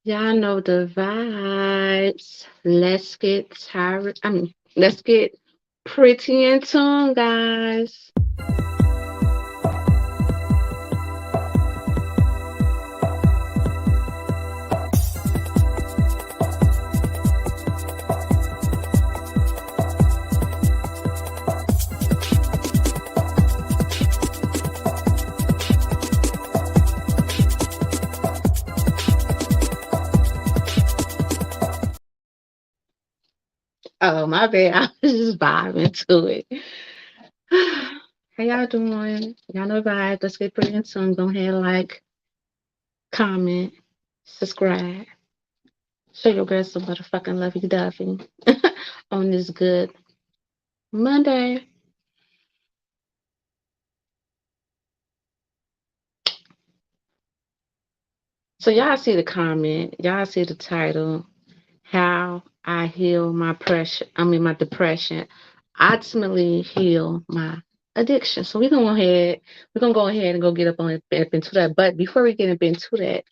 Y'all know the vibes. Let's get tired. Let's get pretty in tune, guys. Oh, my bad. I was just vibing to it. How y'all doing? Y'all know the vibes. Let's get pretty in tune. Go ahead, like, comment, subscribe. Show your girl some motherfucking lovey dovey on this good Monday. So y'all see the comment. Y'all see the title. How I heal my pressure. My depression. Ultimately heal my addiction. So we're gonna go ahead and go get up into that. But before we get up into that,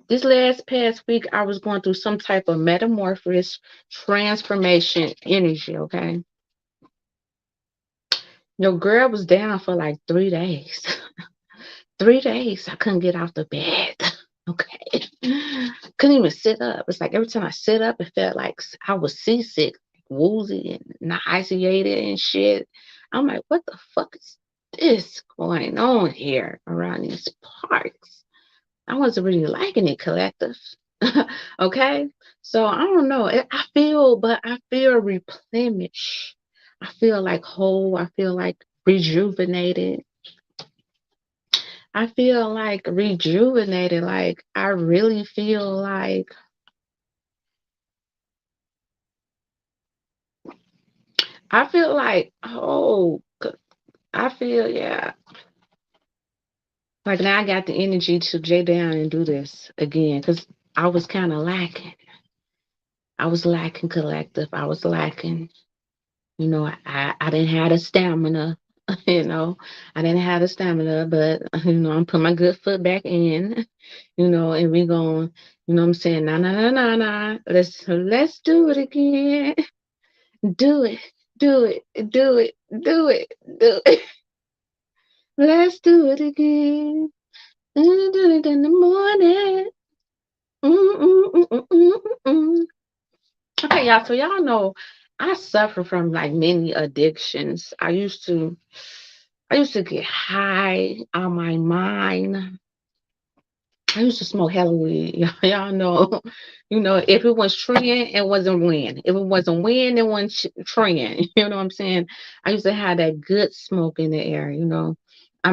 this last past week I was going through some type of metamorphosis, transformation energy. Okay, your girl was down for like 3 days. 3 days I couldn't get out the bed. Okay. Couldn't even sit up. It's like every time I sit up, it felt like I was seasick, woozy, and nauseated and shit. I'm like, what the fuck is this going on here around these parks? I wasn't really liking it, collective. Okay. So I don't know. I feel replenished. I feel like whole. I feel like rejuvenated. I feel like rejuvenated. Like I really feel like oh, I feel yeah. Like now I got the energy to J down and do this again because I was kind of lacking. I was lacking collective. I was lacking. I didn't have the stamina. You know, I didn't have the stamina, but I'm putting my good foot back in. And we going. What I'm saying, nah, nah, nah, nah, nah. Let's do it again. Do it, do it, do it, do it, do it. Let's do it again. Do it in the morning. Mm-mm-mm-mm-mm-mm. Okay, y'all. So y'all know I suffer from like many addictions. I used to get high on my mind. I used to smoke hella weed. Y'all know, if it was trend, it wasn't win. If it wasn't win, it wasn't trend. You know what I'm saying? I used to have that good smoke in the air. I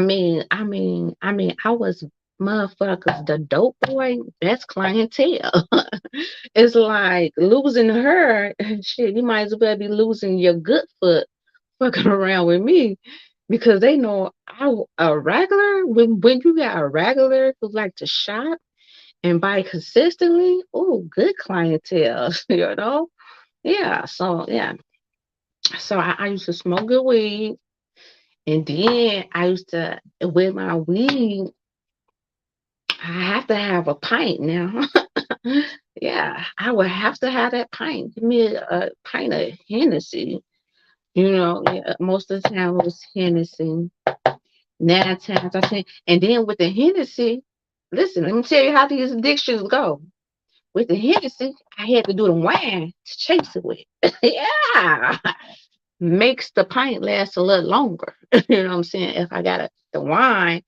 was motherfuckers, the dope boy, best clientele. It's like losing her, shit, you might as well be losing your good foot fucking around with me because they know a regular when you got a regular who like to shop and buy consistently. Oh, good clientele, Yeah. So yeah. So I used to smoke good weed, and then I used to with my weed. I have to have a pint now. Yeah, I would have to have that pint. Give me a pint of Hennessy. Yeah, most of the time it was Hennessy. 9 times I think. And then with the Hennessy, listen, let me tell you how these addictions go. With the Hennessy, I had to do the wine to chase it with. Yeah. Makes the pint last a little longer. You know what I'm saying? If I got the wine,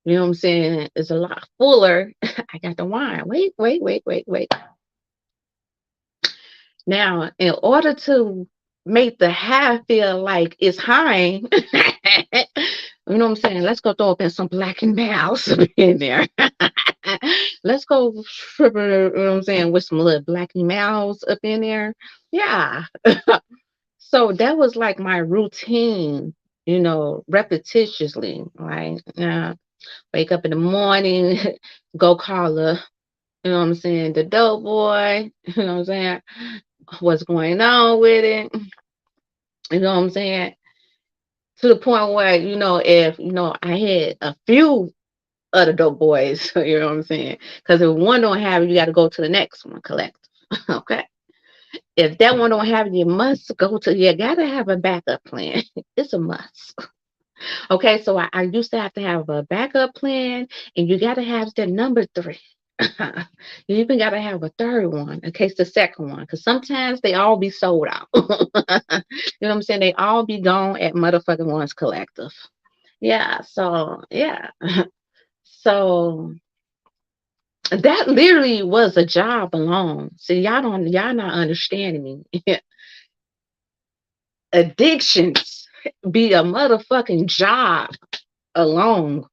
you know what I'm saying, it's a lot fuller. I got the wine. Wait, wait, wait, wait, wait. Now, in order to make the high feel like it's high, you know what I'm saying? Let's go throw up in some black and mouse in there. Let's go triple, you know what I'm saying, with some little black and mouse up in there. Yeah. So that was like my routine, repetitiously. Right? Yeah. Wake up in the morning, go call what I'm saying, the dope boy, you know what I'm saying? What's going on with it? You know what I'm saying? To the point where, if I had a few. other dope boys. You know what I'm saying? Because if one don't have it, you got to go to the next one, collect. Okay. If that one don't have it, you must go to. You gotta have a backup plan. It's a must. Okay, so I used to have a backup plan, and you gotta have the number three. You even gotta have a third one in case the second one, because sometimes they all be sold out. You know what I'm saying? They all be gone at motherfucking Ones Collective. Yeah, so yeah. So that literally was a job alone. See, y'all not understanding me. Addictions be a motherfucking job alone.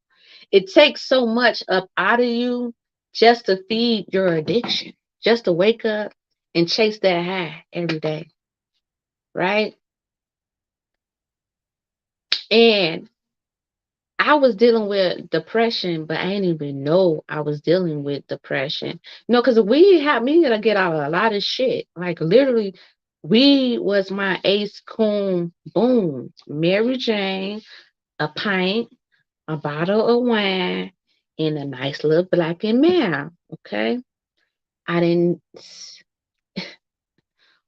It takes so much up out of you just to feed your addiction, just to wake up and chase that high every day, right? And I was dealing with depression, but I didn't even know I was dealing with depression. Because we had me to get out of a lot of shit. Like literally, we was my ace coon boom. Mary Jane, a pint, a bottle of wine, and a nice little black and mild. Okay. I didn't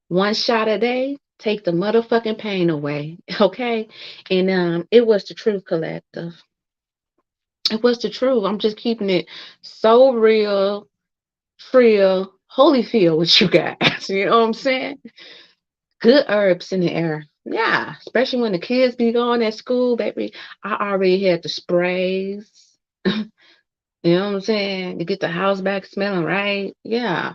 one shot a day take the motherfucking pain away. Okay. And it was the Truth Collective. It was the truth. I'm just keeping it so real, real, holy feel with you guys. You know what I'm saying? Good herbs in the air. Yeah, especially when the kids be going at school, baby. I already had the sprays. You know what I'm saying? To get the house back smelling right. Yeah.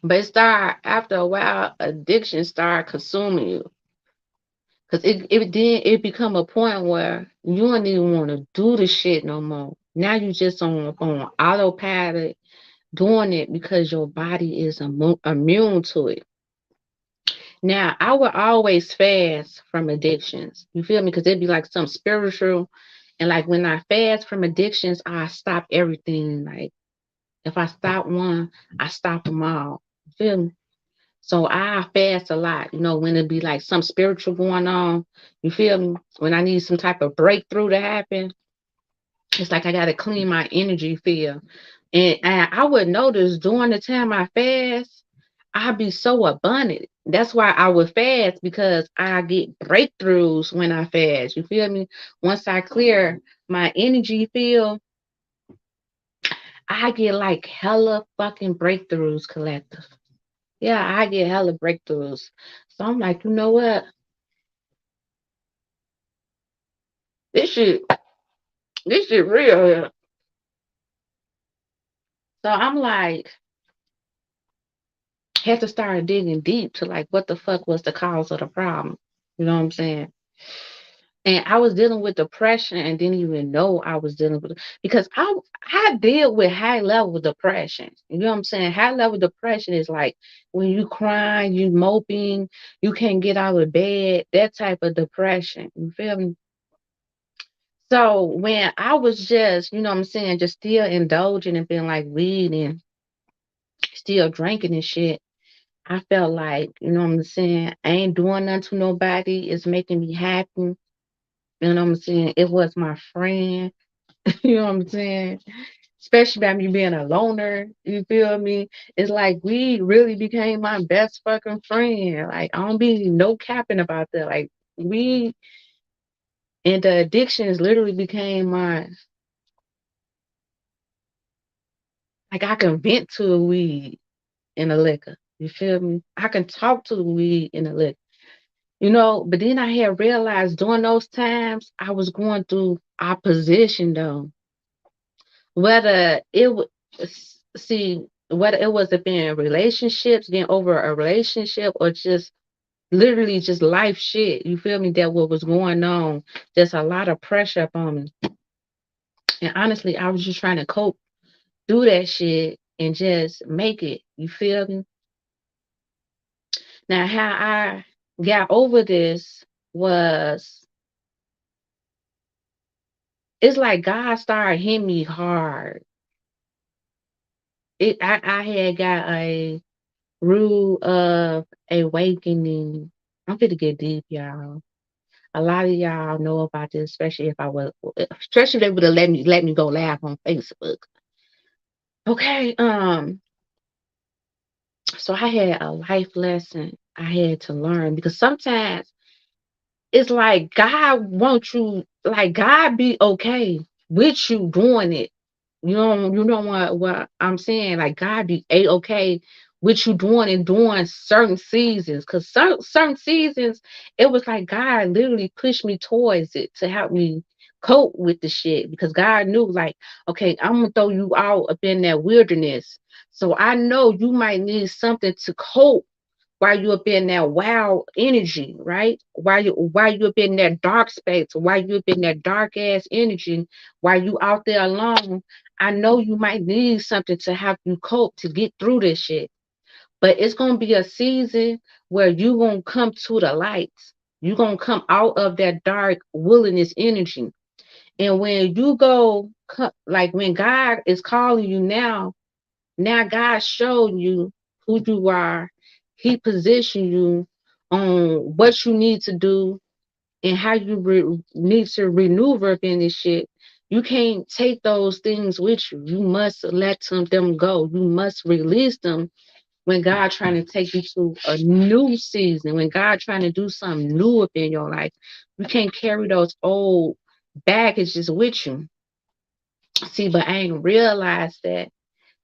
But it start after a while, addiction start consuming you. Cause it become a point where you don't even want to do the shit no more. Now you just on autopilot doing it because your body is immune to it. Now I would always fast from addictions. You feel me? Because it'd be like some spiritual, and like when I fast from addictions, I stop everything. Like if I stop one, I stop them all. You feel me? So I fast a lot, when it be like some spiritual going on, you feel me? When I need some type of breakthrough to happen, it's like I gotta clean my energy field. And I would notice during the time I fast, I'd be so abundant. That's why I would fast because I get breakthroughs when I fast. You feel me? Once I clear my energy field, I get like hella fucking breakthroughs collective. Yeah, I get hella breakthroughs. So I'm like, you know what? This shit, this shit real here. So I'm like, had to start digging deep to like what the fuck was the cause of the problem. You know what I'm saying? And I was dealing with depression and didn't even know I was dealing with it because I deal with high level depression. You know what I'm saying? High level depression is like when you crying, you moping, you can't get out of bed, that type of depression. You feel me? So when I was just, you know what I'm saying, just still indulging and being like weed and still drinking and shit, I felt like, you know what I'm saying, I ain't doing nothing to nobody. It's making me happy. You know what I'm saying? It was my friend. You know what I'm saying? Especially by me being a loner. You feel me? It's like we really became my best fucking friend. Like I don't be no capping about that. Like we and the addictions literally became my like I can vent to a weed in a liquor. You feel me? I can talk to the weed in a liquor. But then I had realized during those times I was going through opposition though. Whether it was see whether it was being relationships, getting over a relationship, or just literally just life shit. You feel me? That what was going on, just a lot of pressure upon me. And honestly, I was just trying to cope, do that shit, and just make it. You feel me? Now, how I got over this was it's like God started hitting me hard. I had got a rule of awakening. I'm finna get deep, y'all. A lot of y'all know about this, especially if I was, especially if they would have let me go live on Facebook. Okay, so I had a life lesson I had to learn because sometimes it's like God wants you, like God be okay with you doing it. You know what I'm saying? Like God be okay with you doing certain seasons. Cause certain seasons, it was like God literally pushed me towards it to help me cope with the shit. Because God knew, like, okay, I'm gonna throw you out up in that wilderness. So I know you might need something to cope while you up in that wild energy, right? While you up in that dark space, while you up in that dark ass energy, while you out there alone, I know you might need something to help you cope to get through this shit. But it's gonna be a season where you gonna come to the light. You gonna come out of that dark wilderness energy. And when you go, like when God is calling you now God showed you who you are. He positioned you on what you need to do and how you need to maneuver up in this shit. You can't take those things with you. You must let them go. You must release them when God trying to take you to a new season, when God trying to do something new up in your life. You can't carry those old baggages with you. See, but I ain't realized that.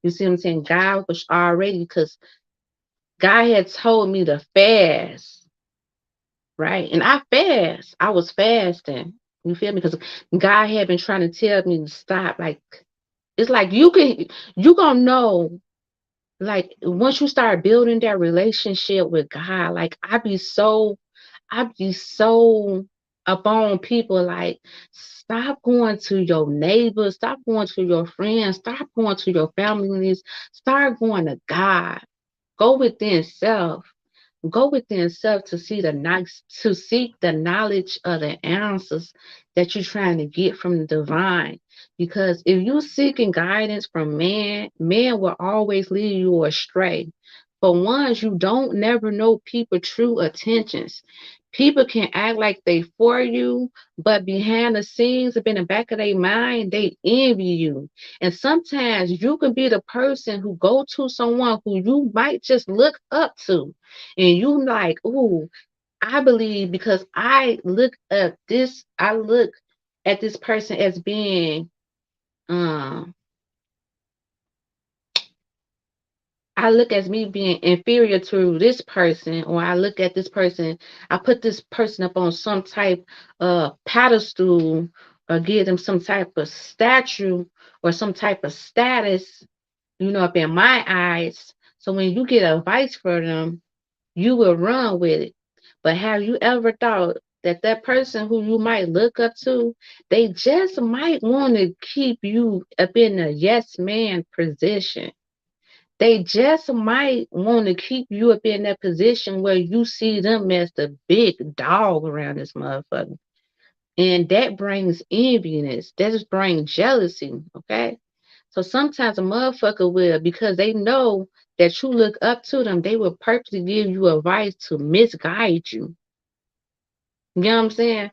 You see what I'm saying? God was already, because God had told me to fast, right? And I fast. I was fasting. You feel me? Because God had been trying to tell me to stop. Like, it's like you gonna know, like, once you start building that relationship with God, like I be so up on people, like, stop going to your neighbors, stop going to your friends, stop going to your families, start going to God. Go within self. Go within self to see the nice to seek the knowledge of the answers that you're trying to get from the divine. Because if you're seeking guidance from man, man will always lead you astray. For once, you don't never know people true intentions. People can act like they for you, but behind the scenes, up in the back of their mind, they envy you. And sometimes you can be the person who go to someone who you might just look up to, and you like, ooh, I believe because I look at this person as being, um, I look as me being inferior to this person, or I look at this person, I put this person up on some type of pedestal, or give them some type of statue or some type of status, up in my eyes. So when you get advice for them, you will run with it. But have you ever thought that that person who you might look up to, they just might want to keep you up in a yes man position? They just might want to keep you up in that position where you see them as the big dog around this motherfucker. And that brings enviness. That just brings jealousy. Okay. So sometimes a motherfucker will, because they know that you look up to them, they will purposely give you advice to misguide you. You know what I'm saying?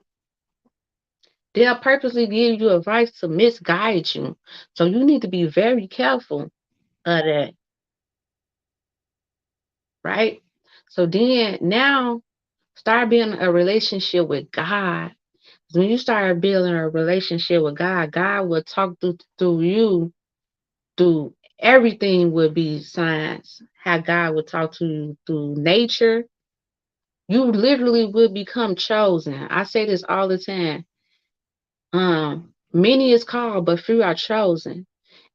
They'll purposely give you advice to misguide you. So you need to be very careful of that, right? So then now start building a relationship with God. When you start building a relationship with God, God will talk through you, through everything will be signs. How God will talk to you through nature. You literally will become chosen. I say this all the time. Many is called, but few are chosen.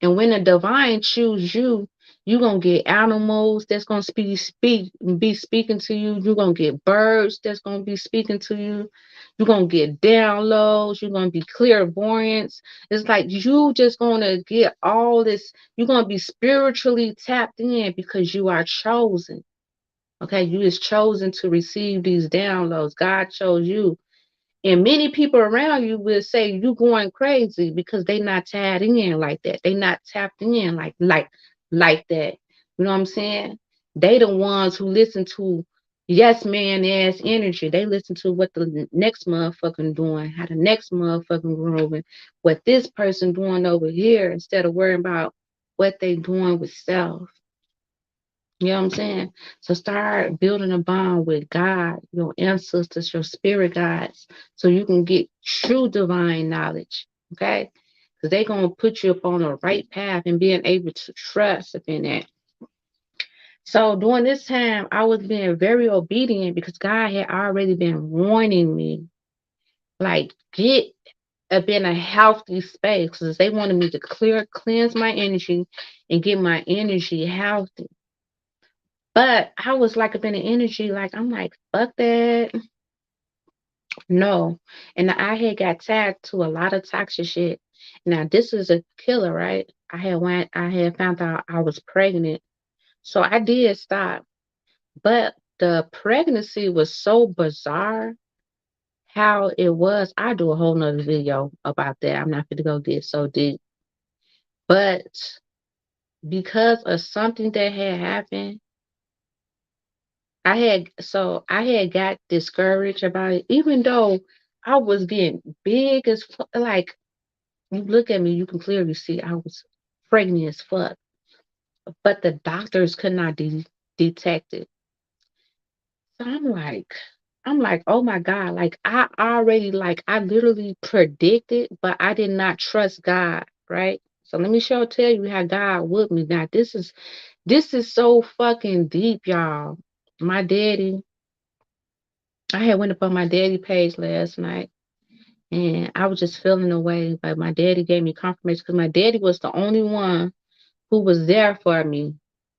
And when the divine choose you, you're gonna get animals that's gonna be speaking to you. You're gonna get birds that's gonna be speaking to you. You're gonna get downloads. You're gonna be clairvoyance. It's like you just gonna get all this. You're gonna be spiritually tapped in because you are chosen. Okay, you is chosen to receive these downloads. God chose you. And many people around you will say you going crazy because they not tied in like that. They not tapped in like that. You know what I'm saying? They the ones who listen to yes man ass energy. They listen to what the next motherfucking doing, how the next motherfucking growing, what this person doing over here instead of worrying about what they doing with self. You know what I'm saying? So start building a bond with God, your ancestors, your spirit guides, so you can get true divine knowledge. Okay? Because they're gonna put you up on the right path and being able to trust up in that. So during this time, I was being very obedient because God had already been warning me, like, get up in a healthy space because they wanted me to cleanse my energy and get my energy healthy. But I was like up in the energy, like I'm like, fuck that. No. And I had got tagged to a lot of toxic shit. Now this is a killer, right? I had found out I was pregnant. So I did stop. But the pregnancy was so bizarre how it was. I do a whole nother video about that. I'm not gonna go get so deep. But because of something that had happened, I had got discouraged about it, even though I was getting big as fuck. Like you look at me, you can clearly see I was pregnant as fuck, but the doctors could not detect it. So I'm like, oh my God, like I already like I literally predicted, but I did not trust God, right? So let me tell you how God with me. Now this is so fucking deep, y'all. My daddy, I had went up on my daddy page last night and I was just feeling away, but my daddy gave me confirmation because my daddy was the only one who was there for me.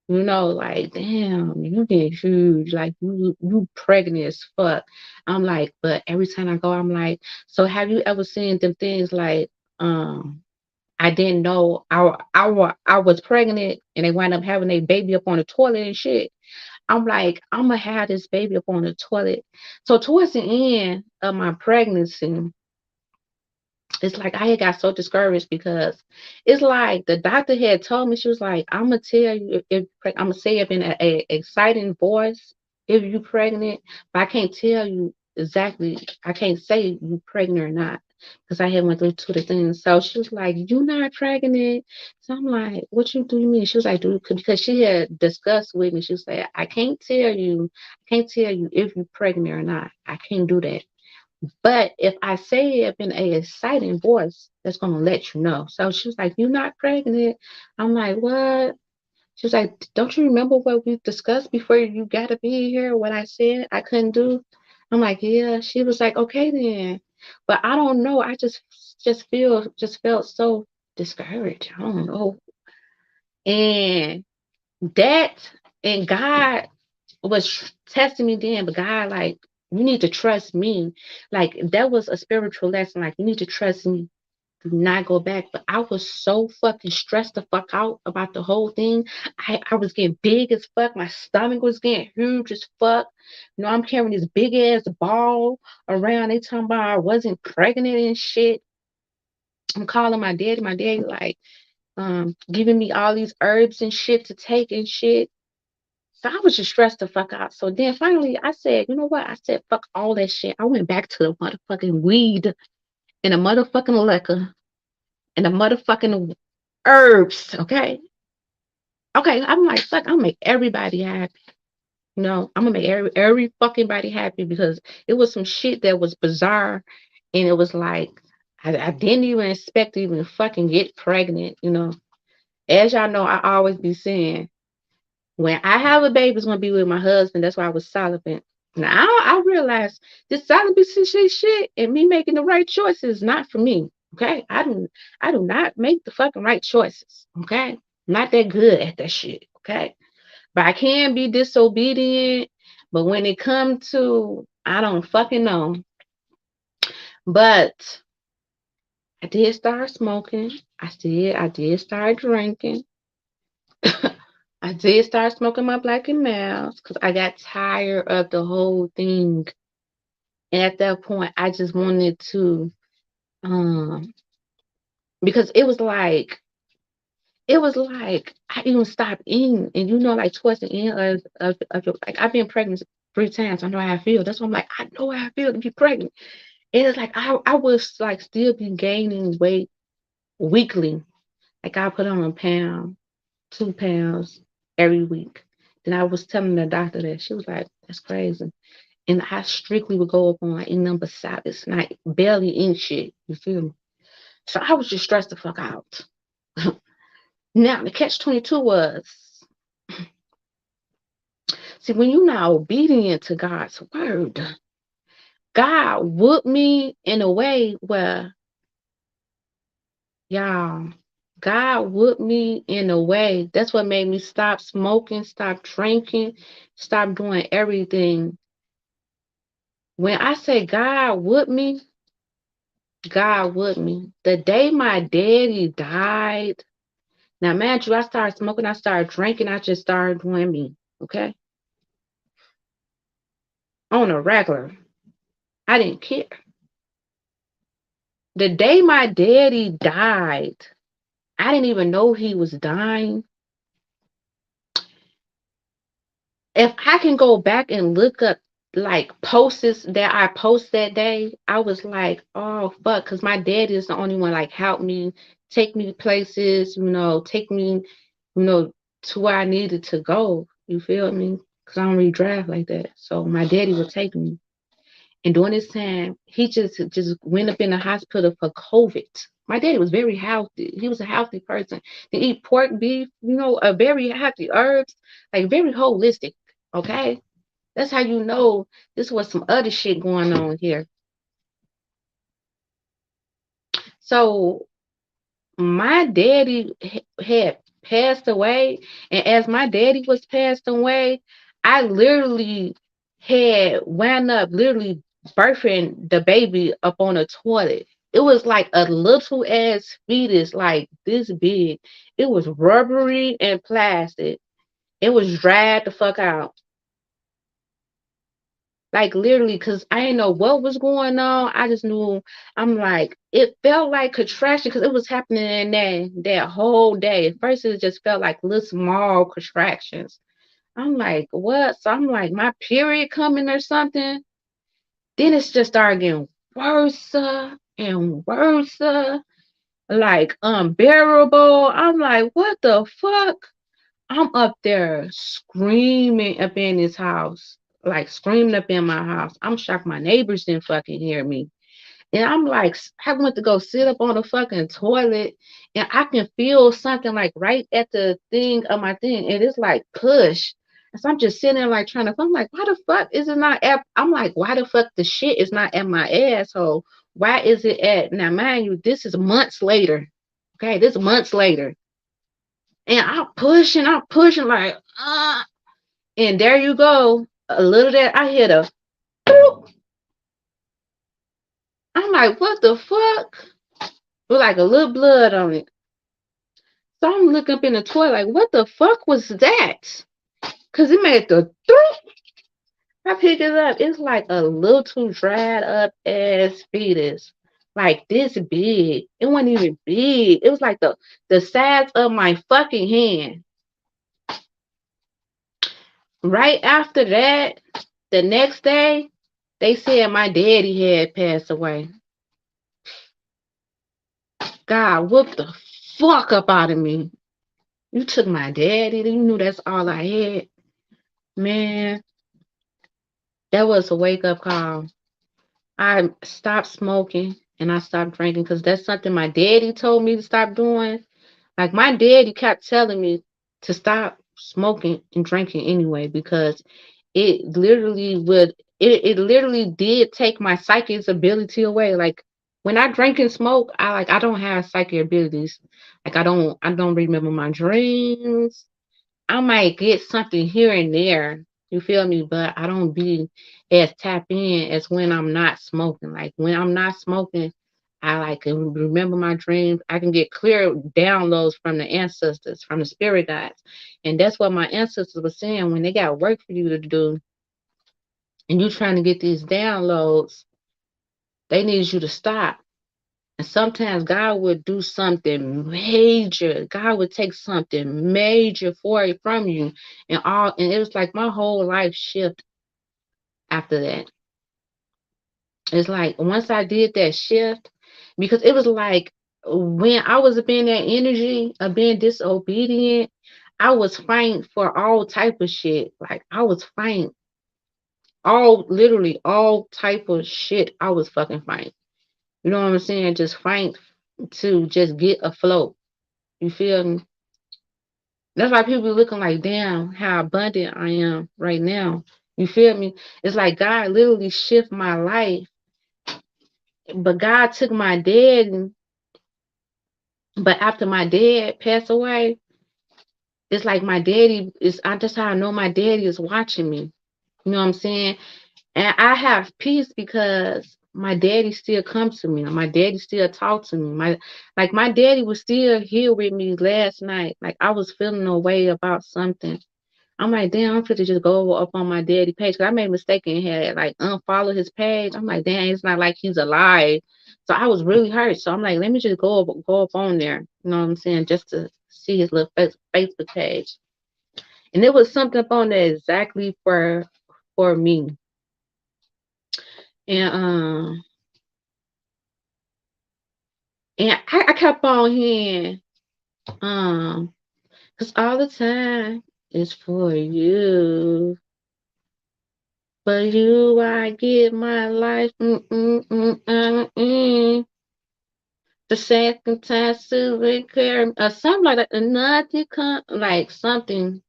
You know, like, damn, you getting huge, like you pregnant as fuck. I'm like, but every time I go, I'm like, so have you ever seen them things like I didn't know I was pregnant and they wind up having a baby up on the toilet and shit. I'm like, I'm gonna have this baby up on the toilet. So towards the end of my pregnancy, it's like I had got so discouraged because it's like the doctor had told me she was like, I'm gonna tell you if I'm gonna say it in a exciting voice if you pregnant, but I can't tell you exactly. I can't say you pregnant or not because I had went through two of the things. So she was like, "You not pregnant?" So I'm like, "What you do you mean?" She was like, "Dude," because she had discussed with me. She was like, I can't tell you if you pregnant or not. I can't do that." But if I say it in a exciting voice, that's gonna let you know. So she was like, "You're not pregnant." I'm like, "What?" She was like, "Don't you remember what we discussed before you got to be here? What I said I couldn't do?" I'm like, "Yeah." She was like, "Okay then." But I don't know. I just felt so discouraged. I don't know. And that and God was testing me then, but God, like, you need to trust me. Like, that was a spiritual lesson. Like, you need to trust me. Do not go back. But I was so fucking stressed the fuck out about the whole thing. I was getting big as fuck. My stomach was getting huge as fuck. You know, I'm carrying this big ass ball around. They talking about I wasn't pregnant and shit. I'm calling my daddy. My daddy like giving me all these herbs and shit to take and shit. So I was just stressed the fuck out. So then finally I said, you know what? I said, fuck all that shit. I went back to the motherfucking weed and the motherfucking liquor and the motherfucking herbs. Okay. Okay. I'm like, fuck, I'm gonna make everybody happy. You know, I'm gonna make every fucking body happy because it was some shit that was bizarre and it was like I didn't even expect to even fucking get pregnant, you know. As y'all know, I always be saying when I have a baby, it's gonna be with my husband. That's why I was celibate. Now I realize this celibacy shit and me making the right choices is not for me. Okay, I do not make the fucking right choices. Okay, not that good at that shit. Okay, but I can be disobedient. But when it comes to, I don't fucking know. But I did start smoking. I did start drinking. I did start smoking my black and milds because I got tired of the whole thing. And at that point, I just wanted to, um, because it was like I even stopped eating. And you know, like towards the end of your, like I've been pregnant 3 times. I know how I feel. That's why I'm like, I know how I feel to be pregnant. And it's like I was like still be gaining weight weekly. Like I put on a pound, 2 pounds every week. Then I was telling the doctor that she was like, that's crazy. And I strictly would go up on like eating number salads, not barely eating shit. You feel me? So I was just stressed the fuck out. Now the catch 22 was, see, when you're not obedient to God's word, God whooped me in a way where, y'all, God whooped me in a way. That's what made me stop smoking, stop drinking, stop doing everything. When I say God whooped me, God whooped me. The day my daddy died, now, man, you, I started smoking, I started drinking, I just started doing me, okay? On a regular. I didn't care. The day my daddy died, I didn't even know he was dying. If I can go back and look up like posts that I post that day, I was like, oh fuck, because my dad is the only one like help me, take me places, take me, to where I needed to go. You feel me? Because I don't really drive like that. So my daddy would take me. And during this time, he just went up in the hospital for COVID. My daddy was very healthy. He was a healthy person. He eat pork, beef, a very healthy herbs, like very holistic. Okay, that's how you know this was some other shit going on here. So my daddy had passed away, and as my daddy was passed away, I literally had wound up literally birthing the baby up on a toilet. It was like a little ass fetus, like this big. It was rubbery and plastic. It was dried the fuck out. Like literally, cause I didn't know what was going on. I just knew I'm like it felt like contraction because it was happening in that whole day. At first, it just felt like little small contractions. I'm like, what? So I'm like, my period coming or something. Then it's just started getting worse and worse, like unbearable. I'm like, what the fuck? I'm up there screaming up in this house, like screaming up in my house. I'm shocked my neighbors didn't fucking hear me. And I'm like, I went to go sit up on the fucking toilet and I can feel something like right at the thing of my thing. And it's like push. And so I'm just sitting there like trying to, I'm like, why the fuck is it not at, I'm like, why the fuck the shit is not at my asshole? Why is it at, now mind you, this is months later. Okay, this is months later. And I'm pushing like, and there you go. A little that I hit a boop. I'm like, what the fuck? With like a little blood on it. So I'm looking up in the toilet, like, what the fuck was that? Cause it made the throop. I pick it up. It's like a little dried up ass fetus. Like this big. It wasn't even big. It was like the size of my fucking hand. Right after that, the next day, they said my daddy had passed away. God whooped the fuck up out of me. You took my daddy. You knew that's all I had. Man, that was a wake up call. I stopped smoking and I stopped drinking because that's something my daddy told me to stop doing. Like my daddy kept telling me to stop smoking and drinking anyway because it literally it literally did take my psychic ability away. Like when I drink and smoke, I don't have psychic abilities. Like I don't remember my dreams. I might get something here and there, you feel me? But I don't be as tap in as when I'm not smoking. Like when I'm not smoking, I like can remember my dreams. I can get clear downloads from the ancestors, from the spirit guides. And that's what my ancestors were saying when they got work for you to do and you trying to get these downloads, they need you to stop. And sometimes God would do something major. God would take something major for it from you. And it was like my whole life shift after that. It's like once I did that shift, because it was like when I was being that energy of being disobedient, I was fighting for all type of shit. Like I was fighting all literally all type of shit. I was fucking fighting. You know what I'm saying? Just fighting to just get afloat. You feel me? That's why people be looking like, damn, how abundant I am right now. You feel me? It's like God literally shift my life, but God took my dad. But after my dad passed away, it's like my daddy is. I just how I know my daddy is watching me. You know what I'm saying? And I have peace because my daddy still comes to me. My daddy still talks to me. My daddy was still here with me last night. Like I was feeling a way about something. I'm like, damn, I'm fit to just go up on my daddy page. 'Cause I made a mistake and had like unfollow his page. I'm like, damn, it's not like he's alive. So I was really hurt. So I'm like, let me just go up on there. You know what I'm saying? Just to see his little Facebook page. And it was something up on there exactly for me. And I kept on hearing, cause all the time is for you. For you, I give my life. The second time to care, or something like that. Nothing come like something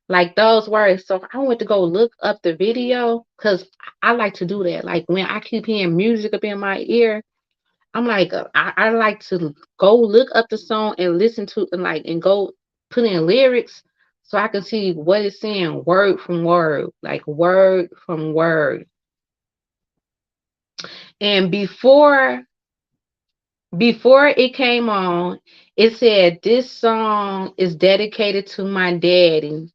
like those words. So I went to go look up the video because I like to do that. Like when I keep hearing music up in my ear, I'm like, I like to go look up the song and listen to and go put in lyrics so I can see what it's saying word from word, like word from word. And before it came on, it said this song is dedicated to my daddy.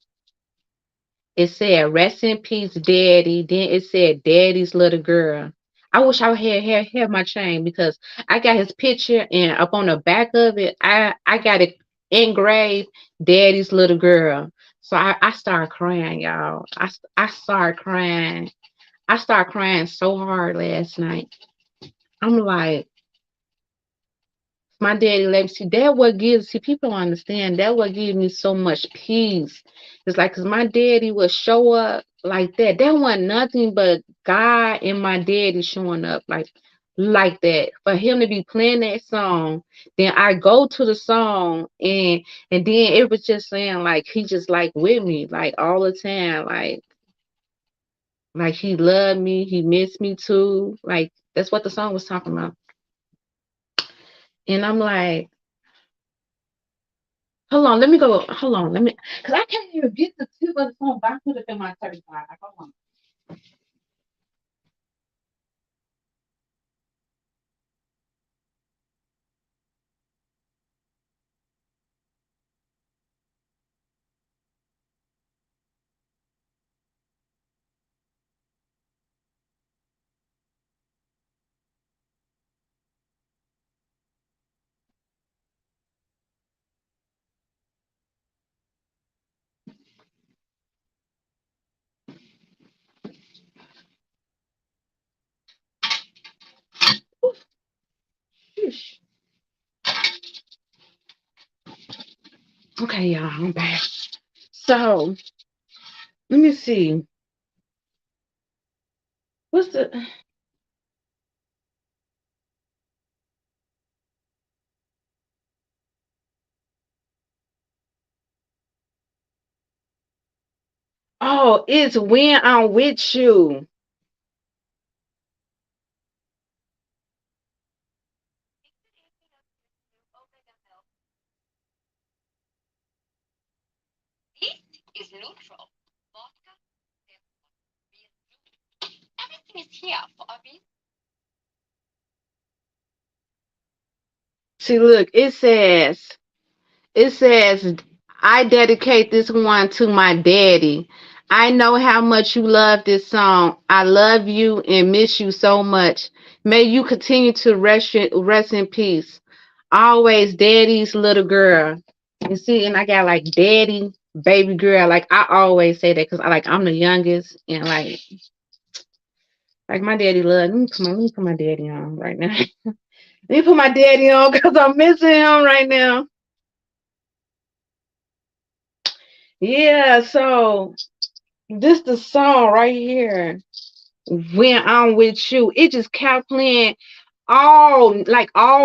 It said rest in peace, daddy. Then it said daddy's little girl. I wish I had my chain because I got his picture and up on the back of it, I got it engraved daddy's little girl. So I started crying, y'all. I started crying. I started crying so hard last night. I'm like, my daddy let me see that what gives see people don't understand that what gives me so much peace. It's like because my daddy would show up like that. That wasn't nothing but God and my daddy showing up like that. For him to be playing that song, then I go to the song and then it was just saying like he just like with me like all the time like he loved me, he missed me too. Like that's what the song was talking about. And I'm like, hold on, let me go. Hold on, let me, cause I can't even get the tip of the phone. But I put it in my 35. Hold on. Sheesh. Okay, y'all, I'm back. So let me see. What's the? Oh, it's when I'm with you. See, look, it says, I dedicate this one to my daddy. I know how much you love this song. I love you and miss you so much. May you continue to rest in peace. Always daddy's little girl. You see, and I got like daddy, baby girl. Like I always say that because I'm the youngest and like Like my daddy love. Let me put my daddy on right now. Let me put my daddy on because I'm missing him right now. Yeah, so this the song right here. When I'm with you, it just kept playing all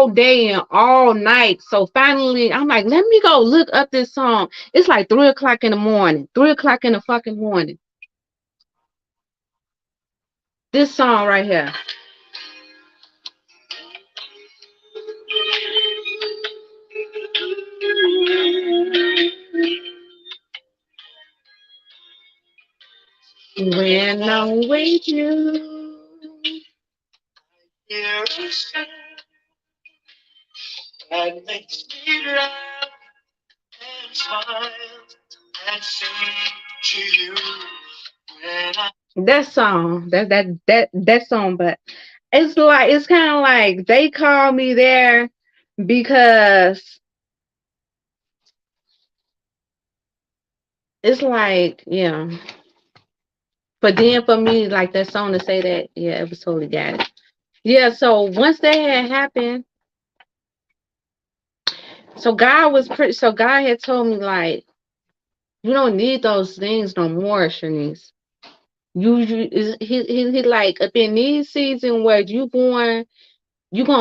day and all night. So finally, I'm like, let me go look up this song. It's like 3 o'clock in the morning. 3 o'clock in the fucking morning. This song right here. When I'm with you. That makes me laugh and smile and sing to you. That song, that song, but it's kind of like they call me there because it's like, yeah. But then for me, like that song to say that, yeah, it was totally got it. Yeah, so once that had happened, so God had told me like, you don't need those things no more, Shanice. He like up in these season where you gonna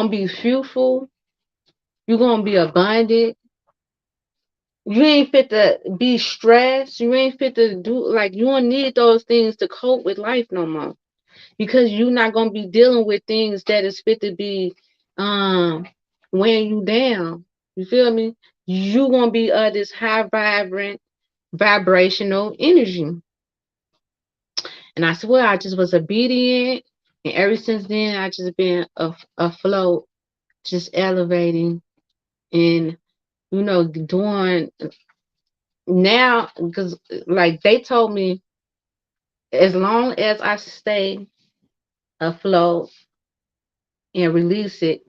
be fruitful, you gonna be abundant. You ain't fit to be stressed. You ain't fit to do like you don't need those things to cope with life no more. Because you're not gonna be dealing with things that is fit to be um weighing you down. You feel me? You gonna be this high vibrant vibrational energy. And I swear I just was obedient, and ever since then I just been afloat, just elevating and doing now because like they told me as long as I stay afloat and release it,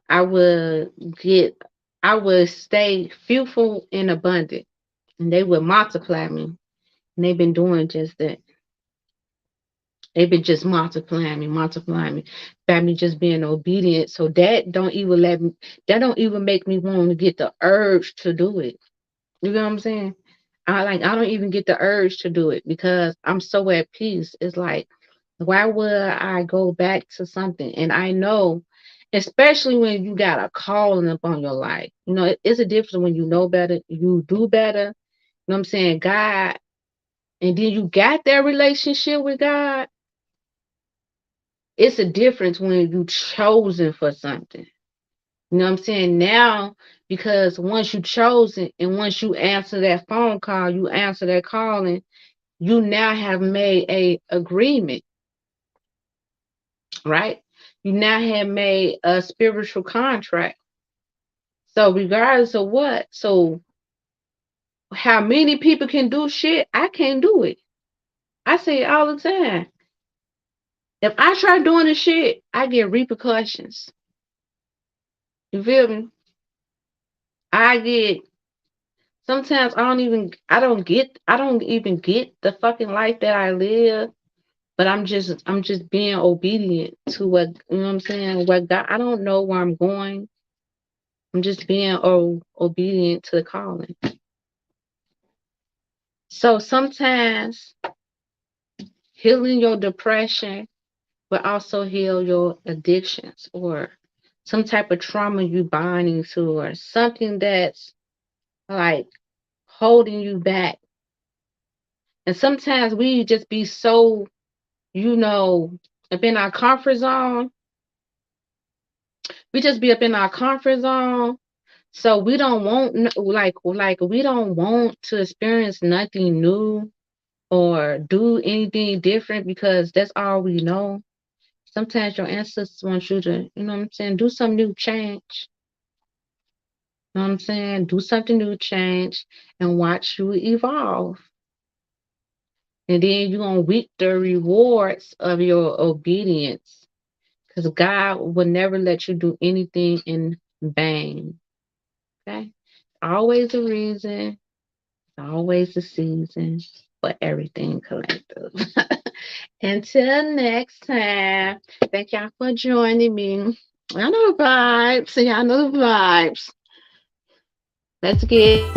I would get, I would stay fruitful and abundant, and they would multiply me. And they've been doing just that. They've been just multiplying me, by me just being obedient. So that don't even make me want to get the urge to do it. You know what I'm saying? I don't even get the urge to do it because I'm so at peace. It's like, why would I go back to something? And I know, especially when you got a calling upon your life, it's a difference when you know better, you do better. You know what I'm saying? God, and then you got that relationship with God. It's a difference when you chosen for something. You know what I'm saying? Now, because once you chosen and once you answer that phone call, you answer that calling, you now have made a agreement, right? You now have made a spiritual contract. So regardless of what, so how many people can do shit, I can't do it. I say it all the time. If I try doing the shit, I get repercussions. You feel me? I get sometimes I don't even get the fucking life that I live, but I'm just being obedient to what, you know what I'm saying, what God, I don't know where I'm going. I'm just being obedient to the calling. So sometimes healing your depression will also heal your addictions or some type of trauma you binding to or something that's like holding you back. And sometimes we just be so, up in our comfort zone. We just be up in our comfort zone. So we don't want like we don't want to experience nothing new or do anything different because that's all we know. Sometimes your ancestors want you to, you know what I'm saying, do some new change. You know what I'm saying? Do something new, change, and watch you evolve. And then you're going to reap the rewards of your obedience. Because God will never let you do anything in vain. Okay? Always a reason, always a season for everything collective. Until next time, thank y'all for joining me. I know the vibes. Y'all know the vibes. Let's get